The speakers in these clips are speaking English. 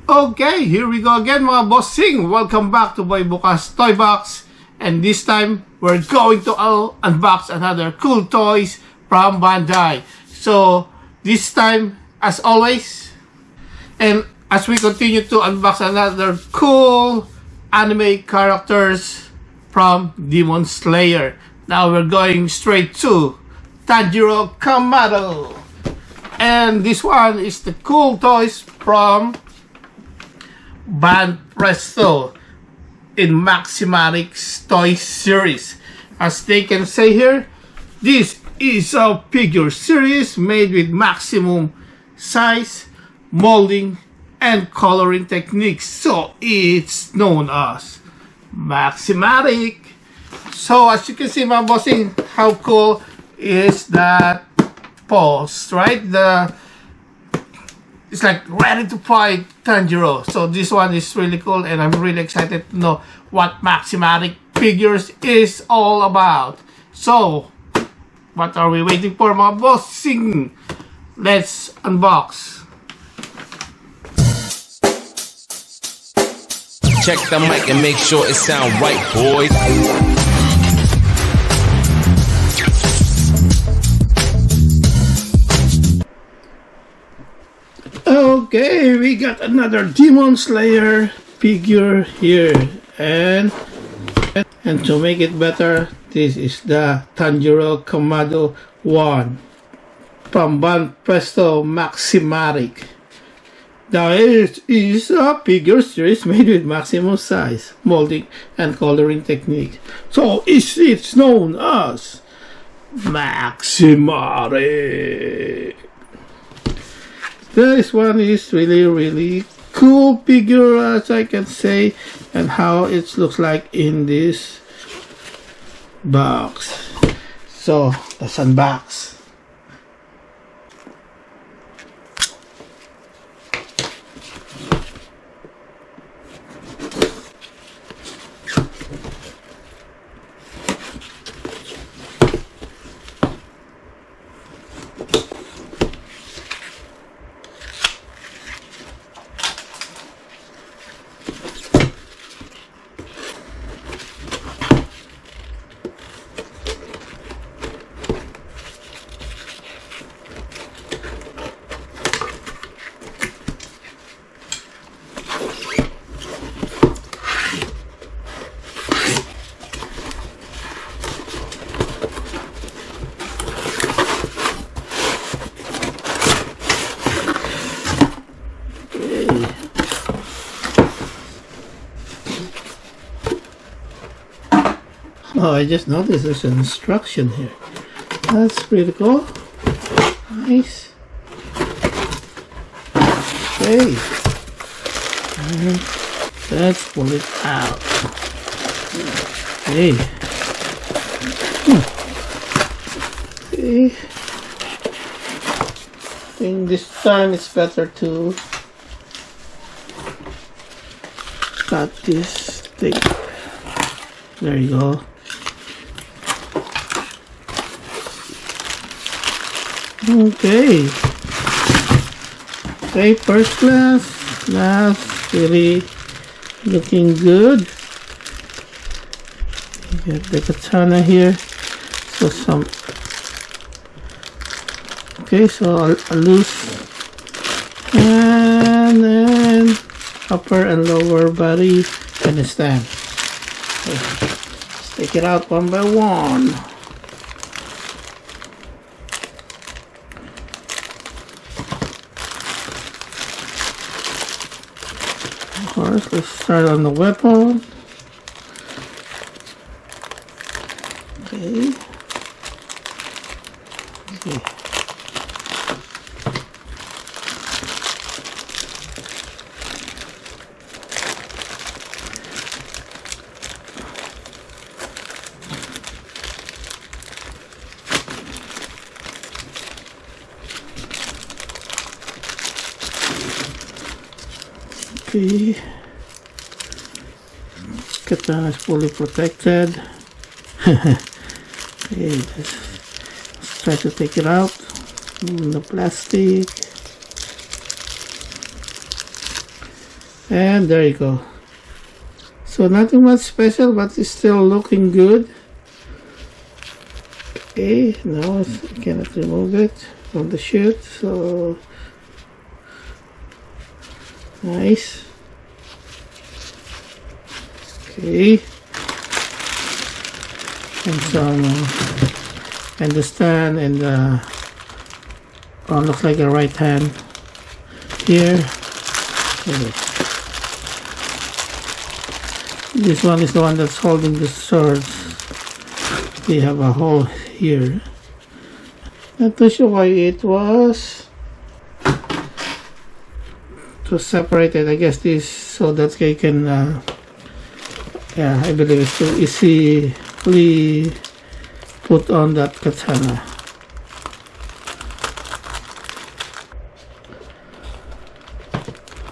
Okay, here we go again mga bossing. Welcome back to Boy Bukas Toy Box. And this time, we're going to unbox another cool toys from Bandai. So, this time, as always, and as we continue to unbox another cool anime characters from Demon Slayer. Now we're going straight to Tanjiro Kamado. And this one is the cool toys from Banpresto in Maximatic toy series. As they can say here, this is a figure series made with maximum size, molding, and coloring techniques. So it's known as Maximatic. So as you can see, my bossing, how cool is that pose, right? It's like ready to fight Tanjiro. So this one is really cool, and I'm really excited to know what Maximatic figures is all about. So, what are we waiting for, mga bossing? Let's unbox. Check the mic and make sure it sound right, boys. Okay, we got another Demon Slayer figure here, and to make it better, this is the Tanjiro Kamado one from Banpresto Maximatic. Now it is a figure series made with maximum size, molding, and coloring techniques. So it's known as Maximatic. This one is really cool figure, as I can say, and how it looks like in this box. So let's unbox. Oh, I just noticed there's an instruction here. That's pretty cool. Nice. Okay. And let's pull it out. Okay. Okay. I think this time it's better to cut this thing. There you go. Okay. Okay, first class. Really looking good. You got the katana here. So so a loose, and then upper and lower body and a stand. So let's take it out one by one. First, let's start on the weapon. Okay. Okay. Katana is fully protected. Okay, let's try to take it out. The plastic. And there you go. So nothing much special, but it's still looking good. Okay, now I cannot remove it from the chute, so nice. Okay, and some and the stand and the looks like a right hand here. Okay. This one is the one that's holding the sword. We have a hole here. Not too sure why it was to separate it. I guess this so that they can yeah, I believe it's to easily put on that katana.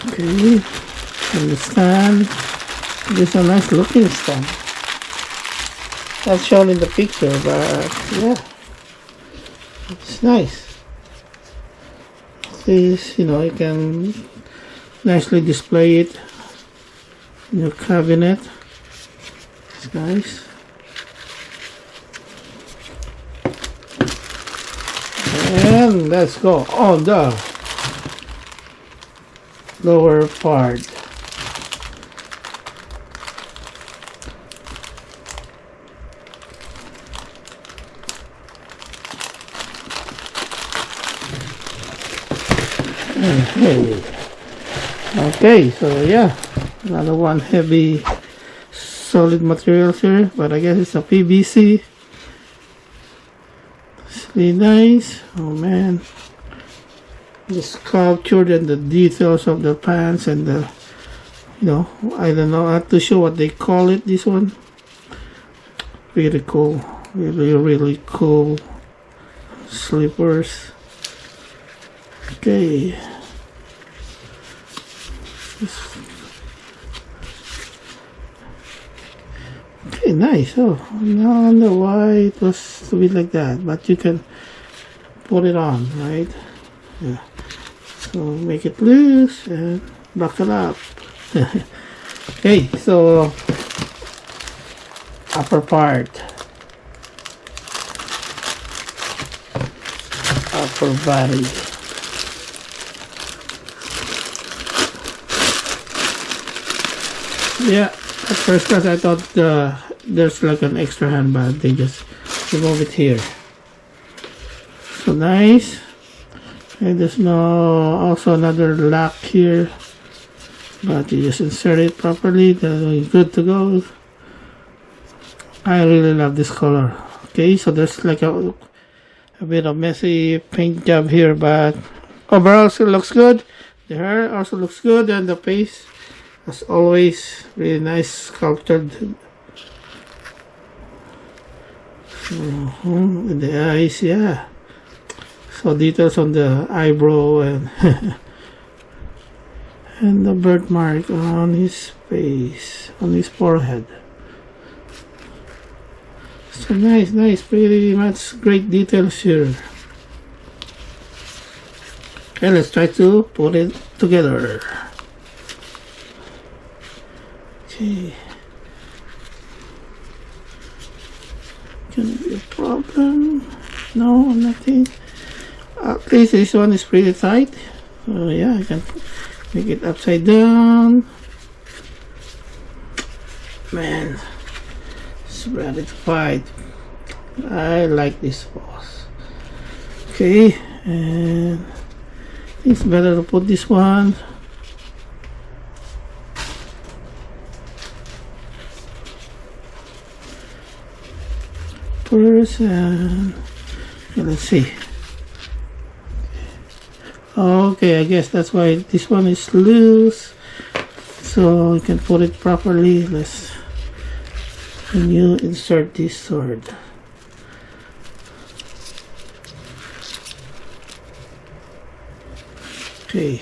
Okay, and the stand. This is a nice looking stand. Not shown in the picture, but yeah, it's nice. This, you know, you can nicely display it in your cabinet. It's nice. And let's go on the lower part. Okay, so yeah, another one heavy solid material here, but I guess it's a PVC. It's really nice. Oh man, the sculpture and the details of the pants and the, you know, I don't know, not too sure what they call it, this one. Really cool, really cool slippers. Okay. Okay, nice. Oh, now I wonder why it was to be like that, but you can put it on, right? Yeah. So make it loose and buckle up. Okay, so upper part, upper body. Yeah, at first class I thought there's like an extra hand, but they just remove it here. So nice. And there's also another lock here, but you just insert it properly, then it's good to go. I really love this color. Okay, so there's like a bit of messy paint job here, but overall it looks good. The hair also looks good, and the face, as always, really nice sculpted. And the eyes, yeah. So details on the eyebrow and and the birthmark on his face, on his forehead. So nice, pretty much great details here. Okay, let's try to put it together. Okay. Can it be a problem? No, nothing. At least this one is pretty tight. So yeah, I can make it upside down. Man, it's ready to fight. I like this boss. Okay, and it's better to put this one first, and okay, let's see. Okay, I guess that's why this one is loose, so you can put it properly. Let's, when you insert this sword. Okay.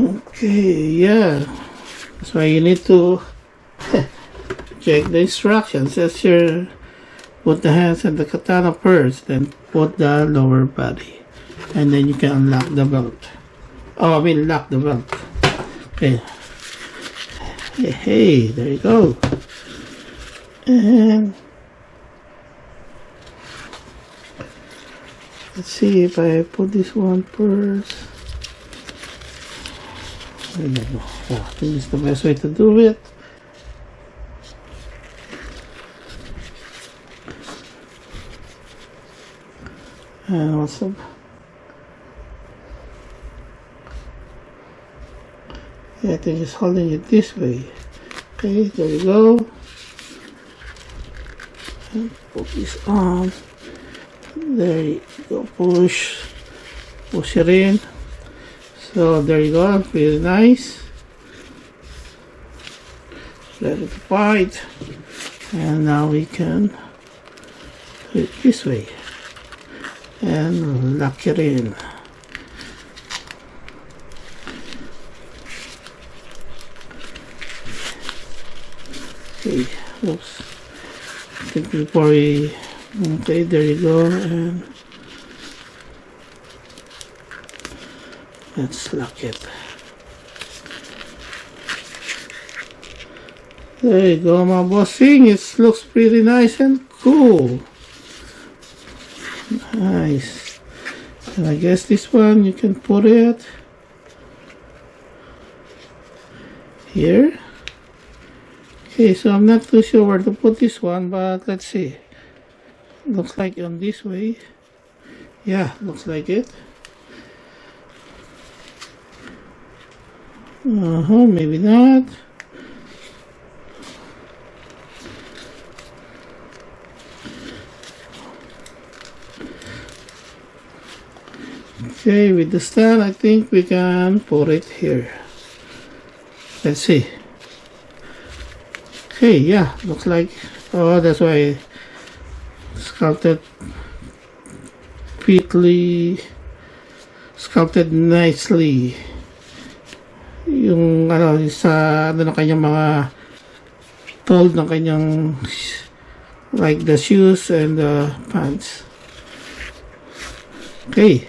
Okay, yeah. That's why you need to check the instructions. As you put the hands and the katana first, then put the lower body. and then you can unlock the belt. Oh, I mean lock the belt. Okay. Hey, there you go. And let's see if I put this one first. There you go. Yeah, I think it's the best way to do it. And also, yeah, I think it's holding it this way. Okay, there you go. And put this on. There you go. Push it in. So there you go. Very nice. Let it apart, and now we can do it this way and lock it in. Okay, oops. I think before we, okay, there you go, and let's lock it. There you go, my bossing. It looks pretty nice and cool. Nice. And I guess this one you can put it here. Okay, so I'm not too sure where to put this one, but let's see. Looks like on this way. Yeah, looks like it. Maybe not. Okay, with the stand, I think we can put it here. Let's see. Okay, yeah, looks like, oh, that's why sculpted nicely yung ano sa ano ng kanyang mga fold ng kanyang, like the shoes and the pants. Okay,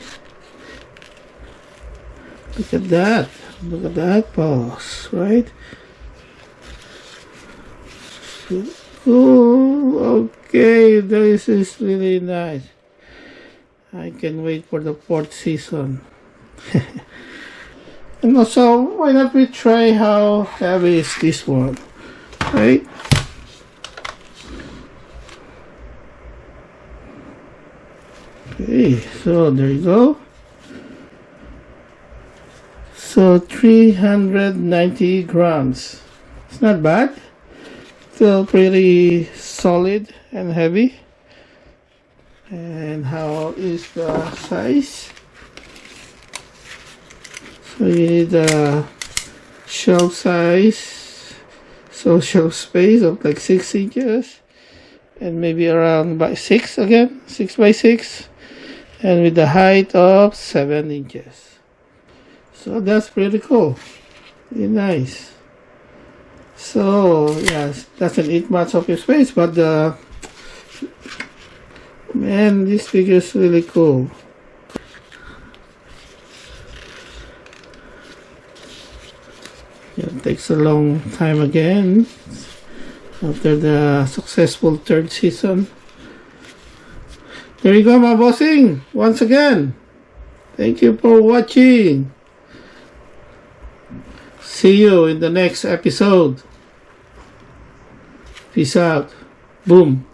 look at that pose, right? Cool. Okay, this is really nice. I can wait for the 4th season. And also, why not we try how heavy is this one, right? Okay, so there you go. So 390 grams. It's not bad. Still pretty solid and heavy. And how is the size? So you need a shelf size, so shelf space of like 6 inches, and maybe around by 6 again, 6 by 6, and with the height of 7 inches. So that's pretty cool, really nice. So yes, doesn't eat much of your space, but man, this figure is really cool. It takes a long time again after the successful 3rd season. There you go, my bossing, once again. Thank you for watching. See you in the next episode. Peace out. Boom.